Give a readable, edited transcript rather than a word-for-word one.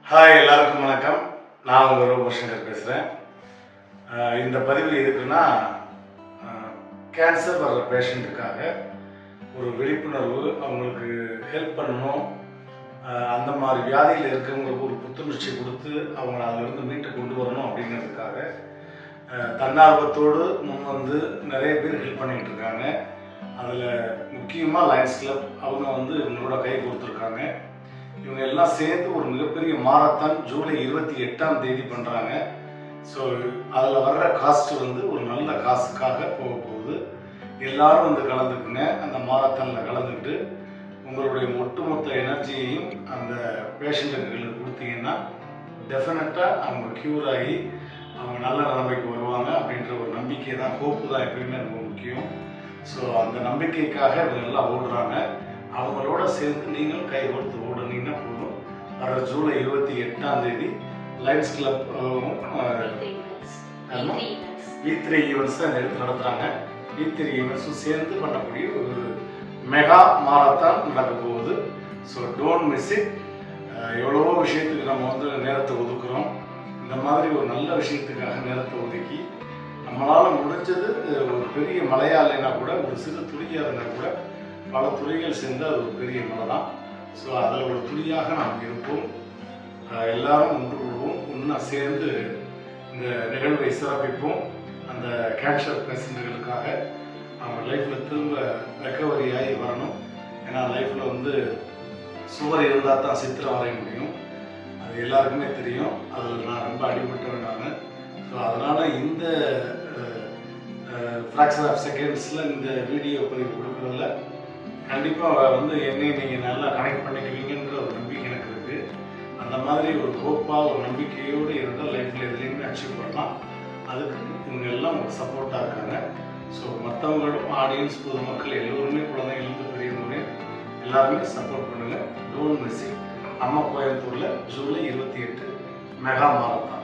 Hi, எல்லாருக்கும் வணக்கம். நான் உங்கள் ரோபோசங்கர் பேசுகிறேன். இந்த பதிவு எதுக்குன்னா, கேன்சர் வர்ற பேஷண்ட்டுக்காக ஒரு விழிப்புணர்வு, அவங்களுக்கு ஹெல்ப் பண்ணணும், அந்த மாதிரி வியாதியில் இருக்கிறவங்களுக்கு ஒரு புத்துணர்ச்சி கொடுத்து அவங்கள அதிலிருந்து மீட்டு கொண்டு வரணும் அப்படிங்கிறதுக்காக தன்னார்வத்தோடு முன் வந்து நிறைய பேர் ஹெல்ப் பண்ணிகிட்டு இருக்காங்க. அதில் முக்கியமாக லயன்ஸ் கிளப் அவங்க இவங்களோட கை கொடுத்துருக்காங்க. இவங்க எல்லாம் சேர்ந்து ஒரு மிகப்பெரிய மாரத்தான் ஜூலை 28ஆம் தேதி பண்ணுறாங்க. ஸோ அதில் வர்ற காஸ்ட் ஒரு நல்ல காசுக்காக போக போகுது. எல்லாரும் கலந்துக்குங்க. அந்த மாரத்தானில் கலந்துக்கிட்டு உங்களுடைய ஒட்டுமொத்த எனர்ஜியையும் அந்த பேஷண்ட்டுகளுக்கு கொடுத்தீங்கன்னா டெஃபினட்டாக அவங்க க்யூர் ஆகி அவங்க நல்ல நிலைமைக்கு வருவாங்க அப்படின்ற ஒரு நம்பிக்கை தான், ஹோப்பு தான் எப்பயுமே ரொம்ப முக்கியம். ஸோ அந்த நம்பிக்கைக்காக இவங்க எல்லாம் ஓடுறாங்க. அவங்களோட சேர்ந்து நீங்கள் கை கொடுத்து ஓடுனீங்கன்னா போதும். வர ஜூலை 28ஆம் தேதி லயன்ஸ் கிளப் V3 ஈவெண்ட்ஸ் தான் எடுத்து நடத்துகிறாங்க. V3 ஈவெண்ட்ஸும் சேர்ந்து பண்ணக்கூடிய ஒரு மெகா மாரத்தான் நடக்க போகுது. So don't miss it. எவ்வளவோ விஷயத்துக்கு நம்ம நேரத்தை ஒதுக்குறோம். இந்த மாதிரி ஒரு நல்ல விஷயத்துக்காக நேரத்தை ஒதுக்கி நம்மளால் முடிஞ்சது ஒரு பெரிய மலையா இல்லைன்னா கூட, ஒரு சிறு துளியாக இருந்தால் கூட பல துளிகள் சேர்ந்து அது ஒரு பெரிய மலை தான். ஸோ அதில் ஒரு துளியாக நாம் இருப்போம். எல்லாரும் ஒன்று கூடுவோம், ஒன்றா சேர்ந்து இந்த நிகழ்வை சிறப்பிப்போம். அந்த கேன்சர் பேஷண்ட்டுகளுக்காக அவங்க லைஃப்பில் திரும்ப ரெக்கவரி ஆகி வரணும். ஏன்னா லைஃப்பில் சுவர் இருந்தால் தான் சித்திரம் வரைய முடியும். அது எல்லாருக்குமே தெரியும். அதில் நான் ரொம்ப அடிபட்டவன் நான். ஸோ அதனால் இந்த ஃப்ராக்ஷன் ஆஃப் செகண்ட்ஸில் இந்த வீடியோ பதிவு கொடுக்குறதில்ல கண்டிப்பாக என்னையும் நீங்கள் நல்லா கனெக்ட் பண்ணிக்குவீங்கன்ற ஒரு நம்பிக்கை எனக்கு இருக்குது. அந்த மாதிரி ஒரு ஹோப்பாக ஒரு நம்பிக்கையோடு இருந்தால் லைஃப்பில் எதுலேயுமே அச்சீவ் பண்ணலாம். அதுக்கு இவங்க எல்லாம் ஒரு சப்போர்ட்டாக இருக்காங்க. ஸோ மற்றவங்களும் ஆடியன்ஸ், பொதுமக்கள் எல்லோருமே, குழந்தைங்களுக்கு பெரியவங்க எல்லாருமே சப்போர்ட் பண்ணுங்கள். Don't miss it. நம்ம கோயம்புத்தூரில் ஜூலை 28 மெகா மாரத்தான்.